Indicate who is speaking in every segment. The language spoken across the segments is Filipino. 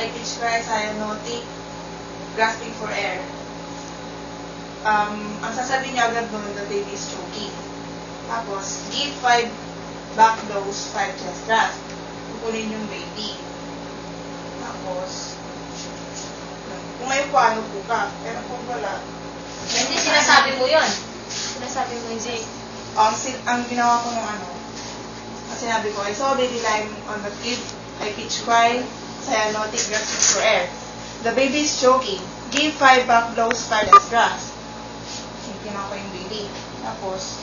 Speaker 1: high-pitched cry, cyanotic, grasping for air. Ang sasabihin niya agad nun, the baby is choking. Tapos, give 5 back blows, 5 chest thrust. Kukunin yung baby. Tapos, kung may paano po ka, pero kung wala,
Speaker 2: Hindi, sinasabi mo yun. Sinasabi mo yun.
Speaker 1: ang ginawa ko nung ang sinabi ko, I saw baby lying on the crib, I pitch cry, cyanotic, grasping for air. The baby is choking. Give 5 back blows, 5 chest thrust. Tingnan ko yung baby. Tapos,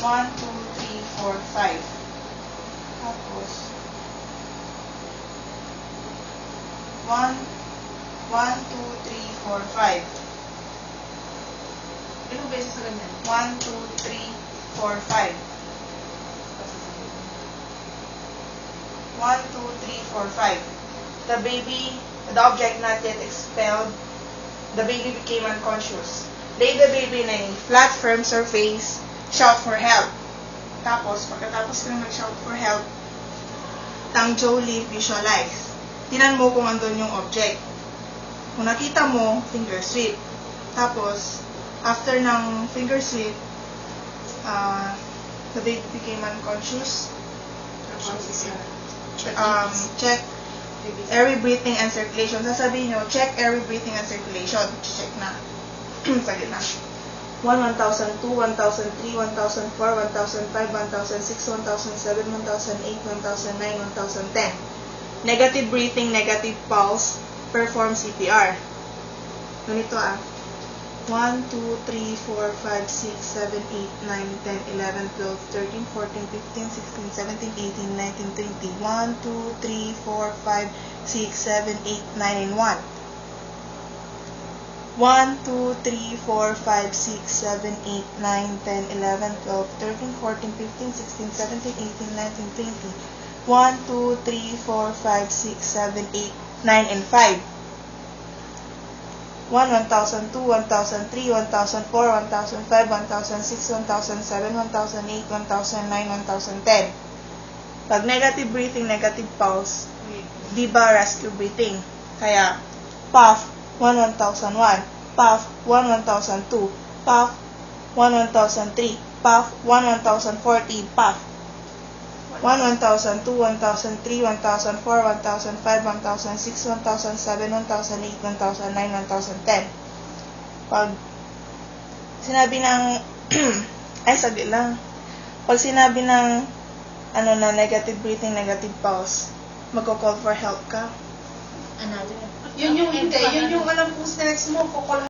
Speaker 1: 1, 2, 3, 4, 5. Tapos, 1, 2, 3, 4, 5.
Speaker 2: Ilang beses sa ganyan?
Speaker 1: 1, 2, 3, 4, 5. 1, 2, 3, 4, 5. The baby, the object not yet expelled, the baby became unconscious. Lay the baby in a flat, firm surface, shout for help. Tapos, pagkatapos ka mag-shout for help, Tangjo leave, visualize. Tinan mo kung andun yung object. Kung nakita mo, finger sweep. Tapos, after ng finger sweep, the baby became unconscious. Check airway breathing and circulation. Sasabihin nyo, check airway breathing and circulation. Check na. Saglit na. 1, 1002, 1003, 1004, 1005, 1006, 1007, 1008, 1009, 1010. Negative breathing, negative pulse, perform CPR. Ganito 1, 2, 3, 4, 5, 6, 7, 8, 9, 10, 11, 12, 13, 14, 15, 16, 17, 18, 19, 20. 1, 2, 3, 4, 5, 6, 7, 8, 9, and 1. 1, 2, 3, 4, 5, 6, 7, 8, 9, 10, 11, 12, 13, 14, 15, 16, 17, 18, 19, 20. 1, 2, 3, 4, 5, 6, 7, 8, 9, and 5. 1, 1002, 1003, 1004, 1005, 1006, 1007, 1008, 1009, 1010. Pag negative breathing, negative pulse, di ba rescue breathing? Kaya, puff, 1, 1001, puff, 1, 1002, puff, 1, 1003, puff, 1, 1040, puff. 1, 1002, 1003, 1004, 1005, 1006, 1007, 1008, 1009, 1010. Pag sinabi ng ay saglit lang. Pag sinabi ng na negative breathing, negative pulse, magko-call for help ka.
Speaker 2: Another.
Speaker 1: Yun yung alam kong steps mo,